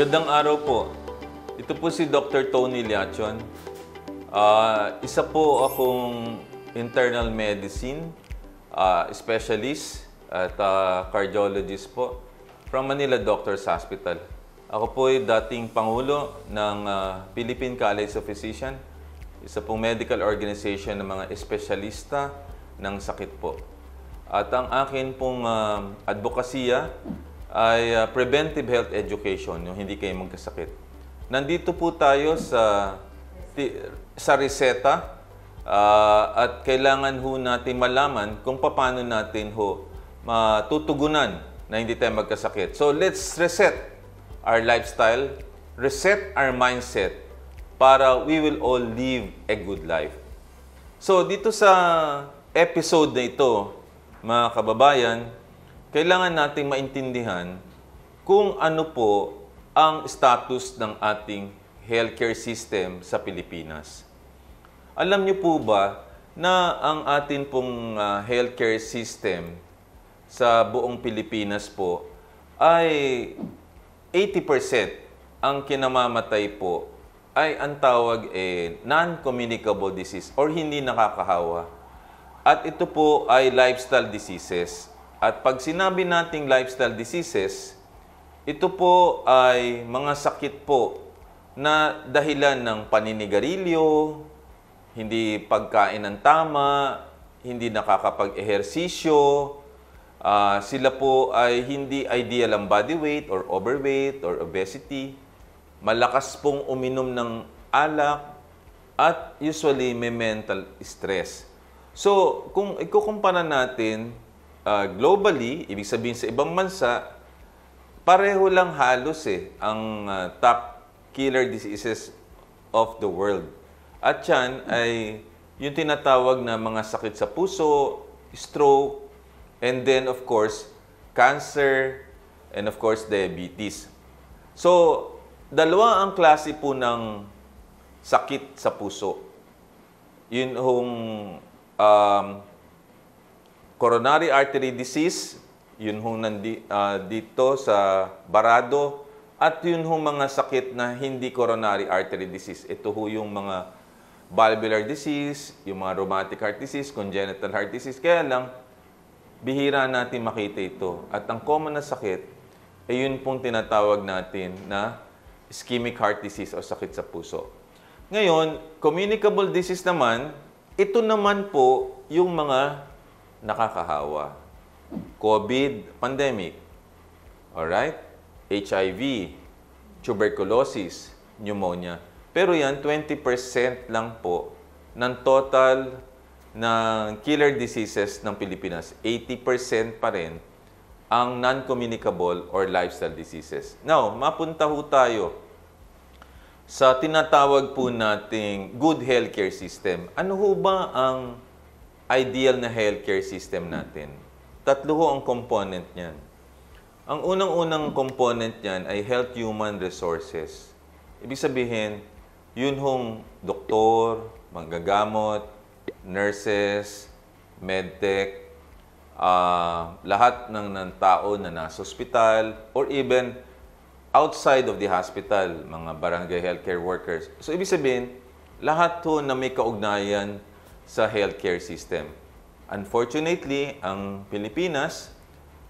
Magandang araw po. Ito po si Dr. Tony Liachon. Isa po akong internal medicine specialist at cardiologist po from Manila Doctors Hospital. Ako po ay dating Pangulo ng Philippine College of Physicians, isa pong medical organization ng mga espesyalista ng sakit po. At ang akin pong advokasya ay preventive health education, yung hindi kayo magkasakit. Nandito po tayo sa reseta at kailangan ho natin malaman kung paano natin ho matutugunan na hindi tayo magkasakit. So let's reset our lifestyle, reset our mindset para we will all live a good life. So dito sa episode na ito, mga kababayan, kailangan nating maintindihan kung ano po ang status ng ating healthcare system sa Pilipinas. Alam niyo po ba na ang atin pong healthcare system sa buong Pilipinas po ay 80% ang kinamamatay po ay ang tawag non-communicable disease or hindi nakakahawa. At ito po ay lifestyle diseases. At pag sinabi nating lifestyle diseases, ito po ay mga sakit po na dahilan ng paninigarilyo, hindi pagkain ng tama, hindi nakakapag-ehersisyo, sila po ay hindi ideal ang body weight or overweight or obesity, malakas pong uminom ng alak, at usually may mental stress. So, kung ikukumpara natin globally, ibig sabihin sa ibang bansa, pareho lang halos ang top killer diseases of the world. At yan ay yung tinatawag na mga sakit sa puso, stroke, and then of course, cancer, and of course, diabetes. So, dalawa ang klase po ng sakit sa puso. Yun hong coronary artery disease, yun hong dito sa barado, at yun hong mga sakit na hindi coronary artery disease. Ito ho yung mga valvular disease, yung mga rheumatic heart disease, congenital heart disease. Kaya lang, bihira natin makita ito. At ang common na sakit, ay yun pong tinatawag natin na ischemic heart disease o sakit sa puso. Ngayon, communicable disease naman, ito naman po yung mga nakakahawa. COVID pandemic, alright? HIV, tuberculosis, pneumonia. Pero yan, 20% lang po ng total ng killer diseases ng Pilipinas. 80% pa rin ang non-communicable or lifestyle diseases. Now, mapunta ho tayo sa tinatawag po nating good healthcare system. Ano ho ba ang ideal na healthcare system natin? Tatlo ho ang component niyan. Ang unang-unang component niyan ay health human resources. Ibig sabihin, yun hong doktor, manggagamot, nurses, medtech, lahat ng tao na nasa ospital, or even outside of the hospital, mga barangay healthcare workers. So, ibig sabihin, lahat ho na may kaugnayan sa healthcare system. Unfortunately, ang Pilipinas,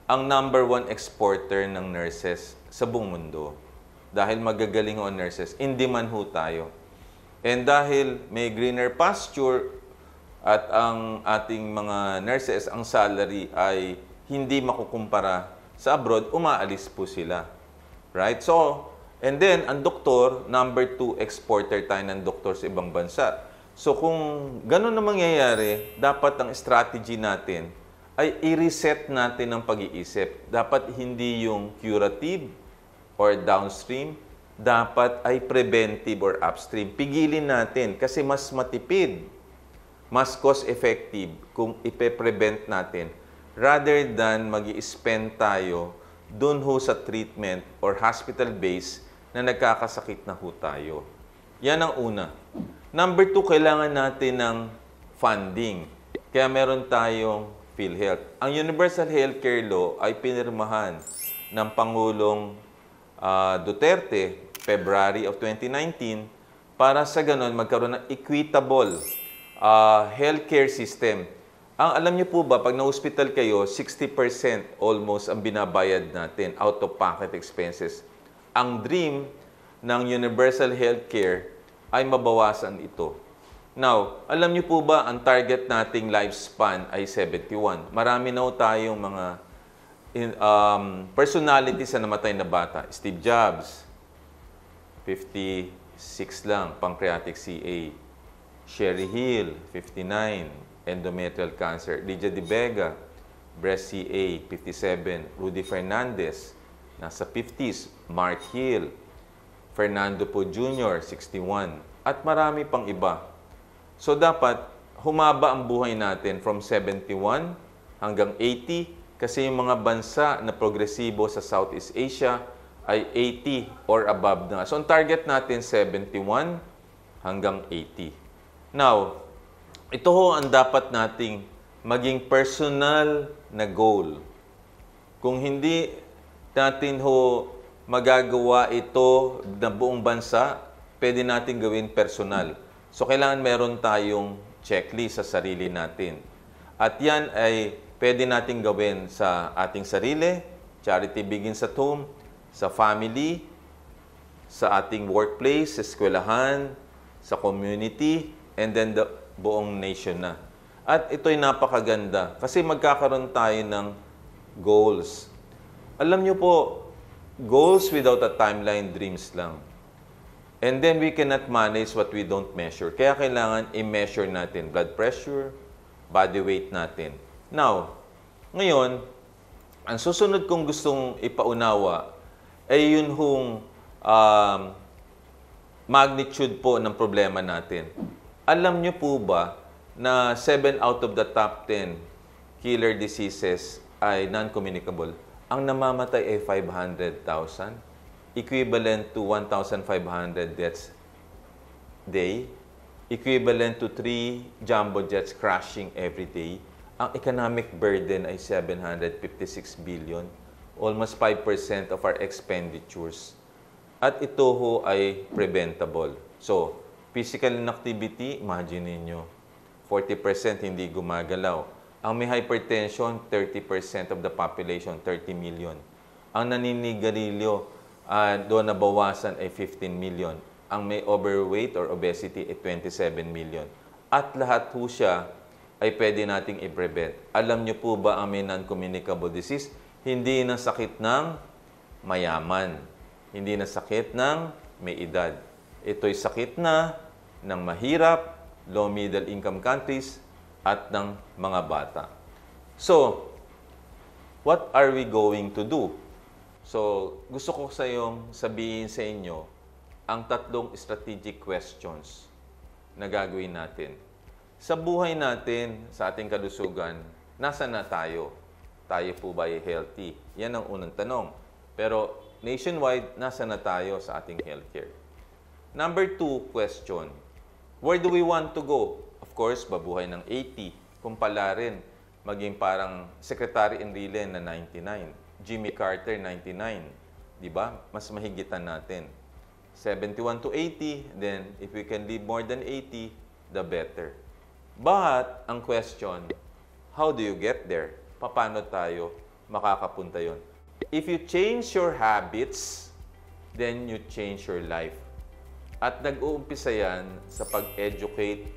ang #1 exporter ng nurses sa buong mundo. Dahil magagaling ho ang nurses, in demand ho tayo. And dahil may greener pasture at ang ating mga nurses, ang salary ay hindi makukumpara sa abroad, umaalis po sila. Right? So, and then, ang doktor, #2 exporter tayo ng doktor sa ibang bansa. So, kung gano'n na mangyayari, dapat ang strategy natin ay i-reset natin ang pag-iisip. Dapat hindi yung curative or downstream, dapat ay preventive or upstream. Pigilin natin kasi mas matipid, mas cost-effective kung ipe-prevent natin rather than mag-i-spend tayo dun ho sa treatment or hospital base na nagkakasakit na ho tayo. Yan ang una. #2, kailangan natin ng funding. Kaya meron tayong PhilHealth. Ang Universal Healthcare Law ay pinirmahan ng Pangulong Duterte, February of 2019, para sa ganon magkaroon ng equitable healthcare system. Alam niyo po ba, pag na-hospital kayo, 60% almost ang binabayad natin, out-of-pocket expenses. Ang dream ng universal healthcare ay mabawasan ito. Now, alam niyo po ba, ang target nating lifespan ay 71. Marami na tayong mga personalities na namatay na bata. Steve Jobs, 56 lang, pancreatic CA. Sherry Hill, 59, endometrial cancer. Lydia De Vega, breast CA, 57. Rudy Fernandez, nasa 50s. Mark Hill, Fernando Po Jr., 61. At marami pang iba. So dapat humaba ang buhay natin from 71 hanggang 80 kasi yung mga bansa na progresibo sa Southeast Asia ay 80 or above na. So ang target natin 71 hanggang 80. Now, ito ho ang dapat nating maging personal na goal. Kung hindi natin ho magagawa ito na buong bansa, pwede natin gawin personal. So, kailangan meron tayong checklist sa sarili natin. At yan ay pwede natin gawin sa ating sarili, charity begins at home, sa family, sa ating workplace, sa eskwelahan, sa community, and then the buong nation na. At ito'y napakaganda kasi magkakaroon tayo ng goals. Alam nyo po, goals without a timeline, dreams lang. And then we cannot manage what we don't measure. Kaya kailangan i-measure natin blood pressure, body weight natin. Now, ngayon, ang susunod kong gustong ipaunawa ay yun hong magnitude po ng problema natin. Alam niyo po ba na 7 out of the top 10 killer diseases ay non-communicable? Ang namamatay ay 500,000, equivalent to 1,500 deaths day, equivalent to 3 jumbo jets crashing every day. Ang economic burden ay 756 billion, almost 5% of our expenditures. At ito ho ay preventable. So, physical inactivity, imagine niyo, 40% hindi gumagalaw. Ang may hypertension, 30% of the population, 30 million. Ang naninigarilyo, doon nabawasan ay 15 million. Ang may overweight or obesity ay 27 million. At lahat ho siya ay pwede nating i-prevent. Alam niyo po ba ang may non-communicable disease? Hindi na sakit ng mayaman. Hindi na sakit ng may edad. Ito'y sakit na ng mahirap, low middle income countries, at ng mga bata. So, what are we going to do? So, gusto ko sabihin sa inyo ang 3 strategic questions na gagawin natin. Sa buhay natin, sa ating kalusugan, nasa na tayo? Tayo po ba ay healthy? Yan ang unang tanong. Pero nationwide, nasa na tayo sa ating healthcare? Number 2 question, where do we want to go? Of course, babuhay ng 80. Kung pala rin, maging parang Secretary Enrile na 99. Jimmy Carter, 99. Diba? Mas mahigitan natin. 71 to 80, then if we can live more than 80, the better. But, ang question, how do you get there? Paano tayo makakapunta yon? If you change your habits, then you change your life. At nag-uumpisa yan sa pag-educate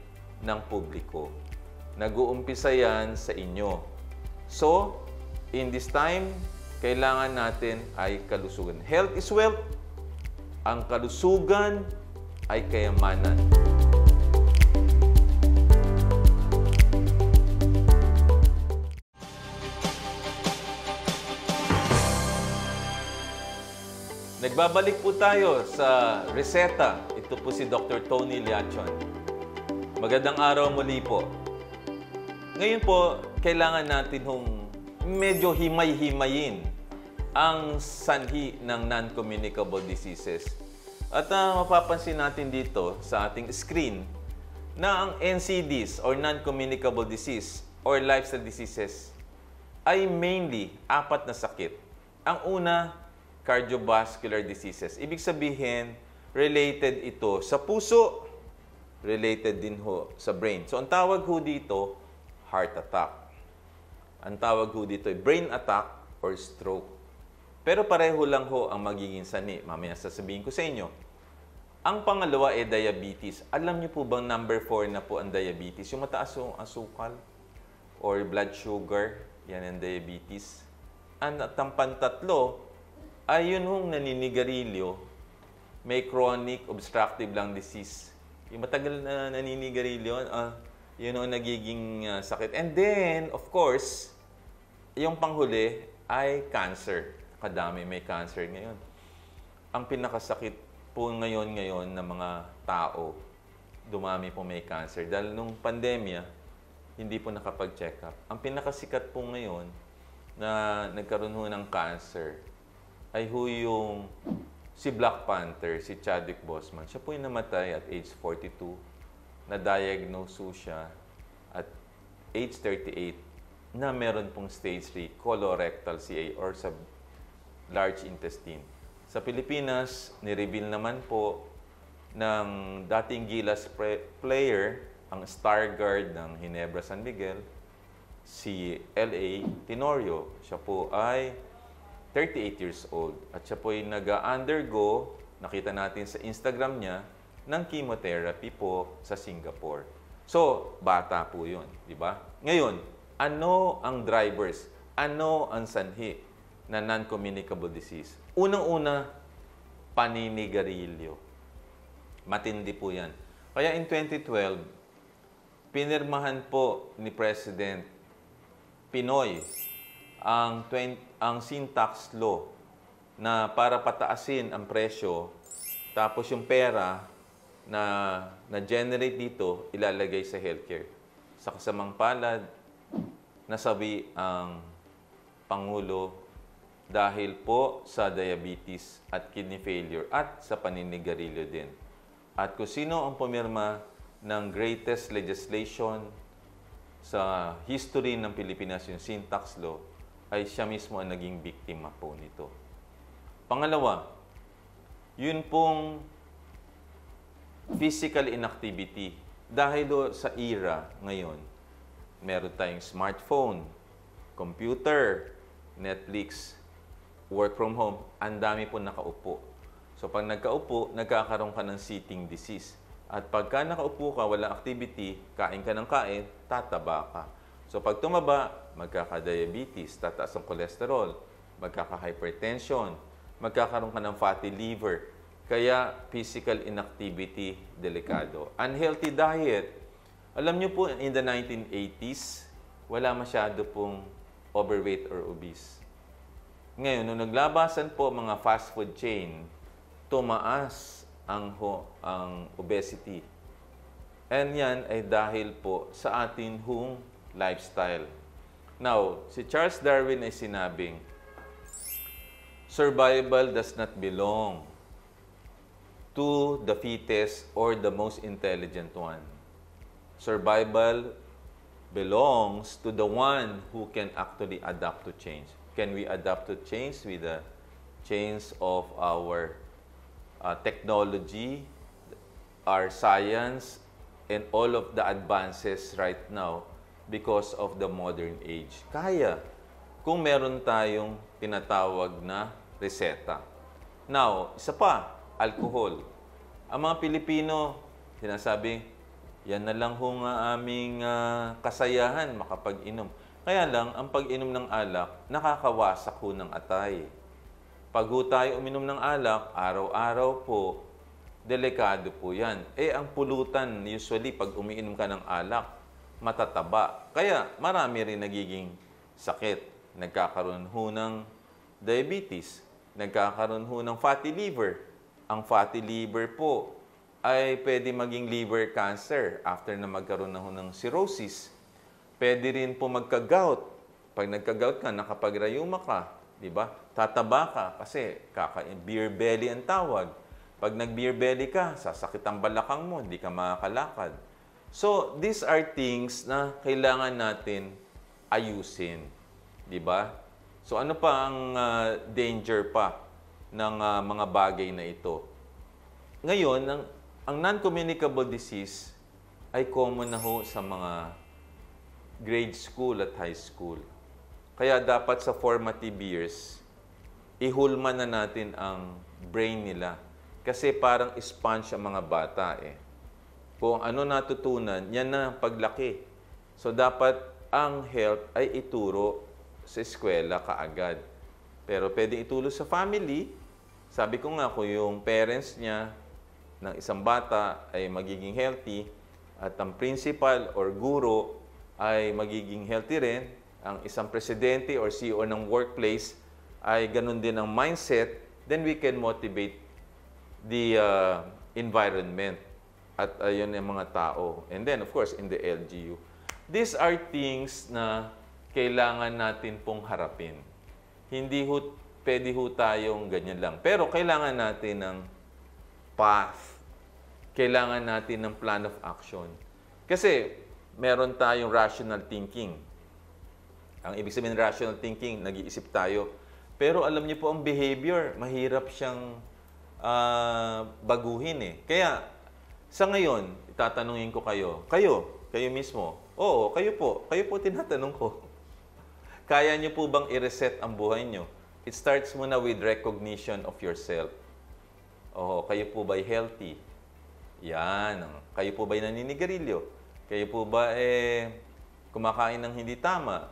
ng publiko. Nag-uumpisa yan sa inyo. So, in this time, kailangan natin ay kalusugan. Health is wealth. Ang kalusugan ay kayamanan. Nagbabalik po tayo sa reseta. Ito po si Dr. Tony Liachon. Magandang araw muli po. Ngayon po, kailangan natin medyo himay-himayin ang sanhi ng non-communicable diseases. At mapapansin natin dito sa ating screen na ang NCDs or non-communicable disease or lifestyle diseases ay mainly 4 na sakit. Ang una, cardiovascular diseases. Ibig sabihin, related ito sa puso, related din ho sa brain. So, ang tawag ho dito, heart attack. Ang tawag ho dito ay brain attack or stroke. Pero pareho lang ho ang magiging sani. Mamaya sasabihin ko sa inyo. Ang pangalawa ay diabetes. Alam niyo po bang number 4 na po ang diabetes? Yung mataas yung asukal or blood sugar, yan ang diabetes. At ang pantatlo ay yun hong naninigarilyo, may chronic obstructive lung disease. Yung matagal na naninigarilyo, yun ang nagiging sakit. And then, of course, yung panghuli ay cancer. Kadami may cancer ngayon. Ang pinakasakit po ngayon ng mga tao, dumami po may cancer. Dahil nung pandemya, hindi po nakapag-check up. Ang pinakasikat po ngayon na nagkaroon ho ng cancer ay ho yung si Black Panther, si Chadwick Boseman. Siya po yung namatay at age 42. Na-diagnose ho siya at age 38 na meron pong stage 3 colorectal CA or sa large intestine. Sa Pilipinas, ni-reveal naman po ng dating Gilas player, ang star guard ng Ginebra San Miguel, si L.A. Tenorio. Siya po ay 38 years old at siya po ay nag-undergo, nakita natin sa Instagram niya, ng chemotherapy po sa Singapore. So, bata po yun, di ba? Ngayon, ano ang drivers? Ano ang sanhi na non-communicable disease? Unang-una, paninigarilyo. Matindi po yan. Kaya in 2012, pinirmahan po ni President Pinoy ang sin tax law na para pataasin ang presyo, tapos yung pera na-generate dito, ilalagay sa healthcare. Sa kasamang palad, nasabi ang Pangulo dahil po sa diabetes at kidney failure at sa paninigarilyo din. At kung sino ang pumirma ng greatest legislation sa history ng Pilipinas, yung sin tax law, ay siya mismo ang naging biktima po nito. Pangalawa, yun pong physical inactivity. Dahil sa era ngayon, meron tayong smartphone, computer, Netflix, work from home, ang dami po nakaupo. So pag nagkaupo, nagkakaroon ka ng sitting disease. At pagka nakaupo ka, walang activity, kain ka ng kain, tataba ka. So pag tumaba, magkaka-diabetes, tataas ang cholesterol, magkaka-hypertension, magkakaroon ka ng fatty liver. Kaya physical inactivity, delikado. Unhealthy diet. Alam niyo po, in the 1980s, wala masyado pong overweight or obese. Ngayon, nung naglabasan po mga fast food chain, tumaas ang obesity. And yan ay dahil po sa atin hong lifestyle. Now, si Charles Darwin ay sinabing, survival does not belong to the fittest or the most intelligent one. Survival belongs to the one who can actually adapt to change. Can we adapt to change with the change of our technology, our science, and all of the advances right now because of the modern age? Kaya, kung meron tayong tinatawag na reseta. Now, isa pa, alcohol. Ang mga Pilipino, sinasabi, yan na lang ho nga aming kasayahan makapag-inom. Kaya lang, ang pag-inom ng alak, nakakawasak ho ng atay. Pag ho tayo uminom ng alak, araw-araw po, delikado po yan. Ang pulutan, usually, pag umiinom ka ng alak, matataba. Kaya, marami rin nagiging sakit. Nagkakaroon ho ng diabetes. Nagkakaroon ho ng fatty liver. Ang fatty liver po ay pwede maging liver cancer after na magkaroon na ho ng cirrhosis. Pwede rin po magka-gout. Pag nagka-gout ka, nakapagrayuma ka, di ba? Tataba ka kasi beer belly ang tawag. Pag nag-beer belly ka, sasakit ang balakang mo, hindi ka makakalakad. So, these are things na kailangan natin ayusin. Di ba? So, ano pa ang danger pa? ng mga bagay na ito. Ngayon, ang non-communicable disease ay common na ho sa mga grade school at high school. Kaya dapat sa formative years, ihulma na natin ang brain nila. Kasi parang sponge ang mga bata eh. Kung ano natutunan, yan na ang paglaki. So dapat ang health ay ituro sa eskwela kaagad. Pero pwedeng ituro sa family. Sabi ko nga, kung yung parents niya ng isang bata ay magiging healthy at ang principal or guro ay magiging healthy rin, ang isang presidente or CEO ng workplace ay ganun din ang mindset, then we can motivate the environment at yun yung mga tao. And then, of course, in the LGU. These are things na kailangan natin pong harapin. Hindi pwede tayong ganyan lang. Pero kailangan natin ng path. Kailangan natin ng plan of action. Kasi meron tayong rational thinking. Ang ibig sabihin ng rational thinking, nag-iisip tayo. Pero alam niyo po, ang behavior, mahirap siyang baguhin eh. Kaya, sa ngayon, itatanungin ko kayo mismo, oo, kayo po tinatanong ko. Kaya niyo po bang i-reset ang buhay niyo? It starts muna with recognition of yourself. Oo, kayo po ba'y healthy? Yan. Kayo po ba'y naninigarilyo? Kayo po ba kumakain ng hindi tama?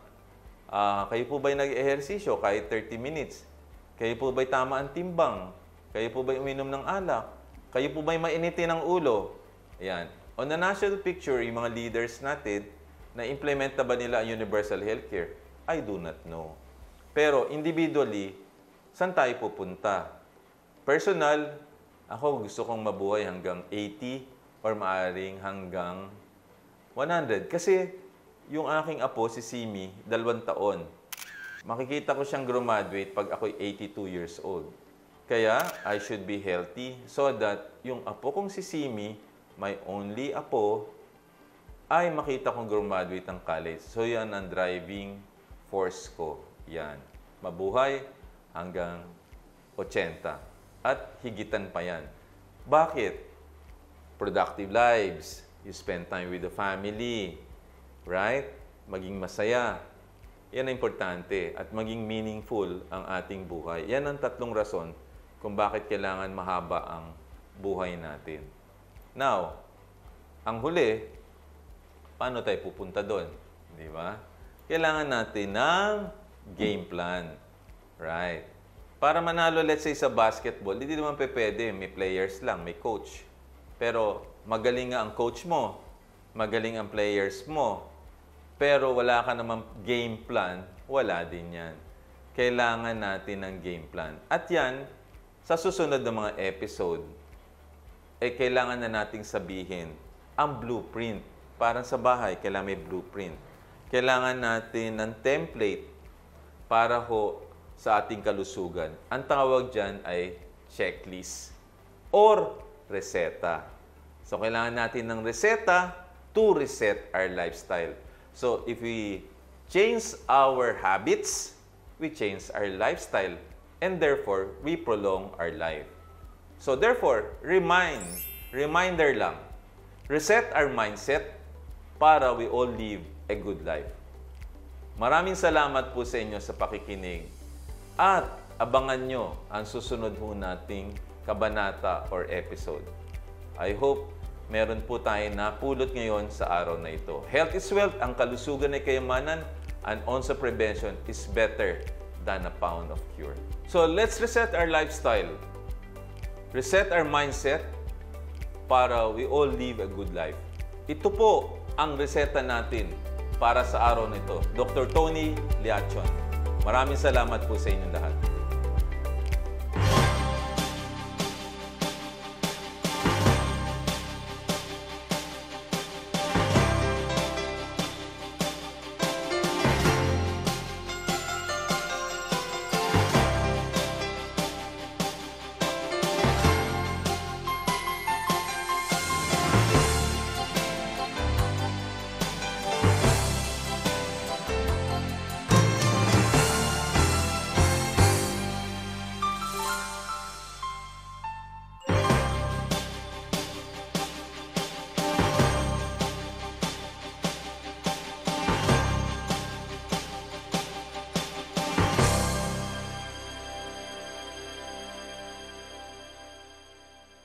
Kayo po ba'y nag-ehersisyo kahit 30 minutes? Kayo po ba'y tama ang timbang? Kayo po ba'y uminom ng alak? Kayo po ba'y mainitin ang ulo? Ayan. On the national picture, yung mga leaders natin, na-implement na ba nila ang universal healthcare? I do not know. Pero individually, saan tayo pupunta? Personal, ako gusto kong mabuhay hanggang 80 or maaring hanggang 100. Kasi yung aking apo, si Simi, 2 taon. Makikita ko siyang graduate pag ako'y 82 years old. Kaya, I should be healthy so that yung apo kong si Simi, my only apo, ay makita kong graduate ng college. So, yan ang driving force ko. Yan. Mabuhay hanggang 80. At higitan pa yan. Bakit? Productive lives. You spend time with the family. Right? Maging masaya. Yan ang importante. At maging meaningful ang ating buhay. Yan ang 3 rason kung bakit kailangan mahaba ang buhay natin. Now, ang huli, paano tayo pupunta doon? Di ba? Kailangan natin ng game plan. Right? Para manalo, let's say, sa basketball, hindi naman pwede. May players lang, may coach. Pero magaling nga ang coach mo, magaling ang players mo, pero wala ka namang game plan, wala din yan. Kailangan natin ng game plan. At yan, sa susunod na mga episode, kailangan na nating sabihin ang blueprint. Parang sa bahay, kailangan may blueprint. Kailangan natin ng template para sa ating kalusugan. Ang tawag dyan ay checklist or reseta. So, kailangan natin ng reseta to reset our lifestyle. So, if we change our habits, we change our lifestyle, and therefore, we prolong our life. So, therefore, reminder lang, reset our mindset para we all live a good life. Maraming salamat po sa inyo sa pakikinig at abangan nyo ang susunod po nating kabanata or episode. I hope meron po tayong napulot ngayon sa araw na ito. Health is wealth, ang kalusugan ay kayamanan, and also prevention is better than a pound of cure. So let's reset our lifestyle. Reset our mindset para we all live a good life. Ito po ang reseta natin para sa araw na ito. Dr. Tony Liachon. Maraming salamat po sa inyong lahat.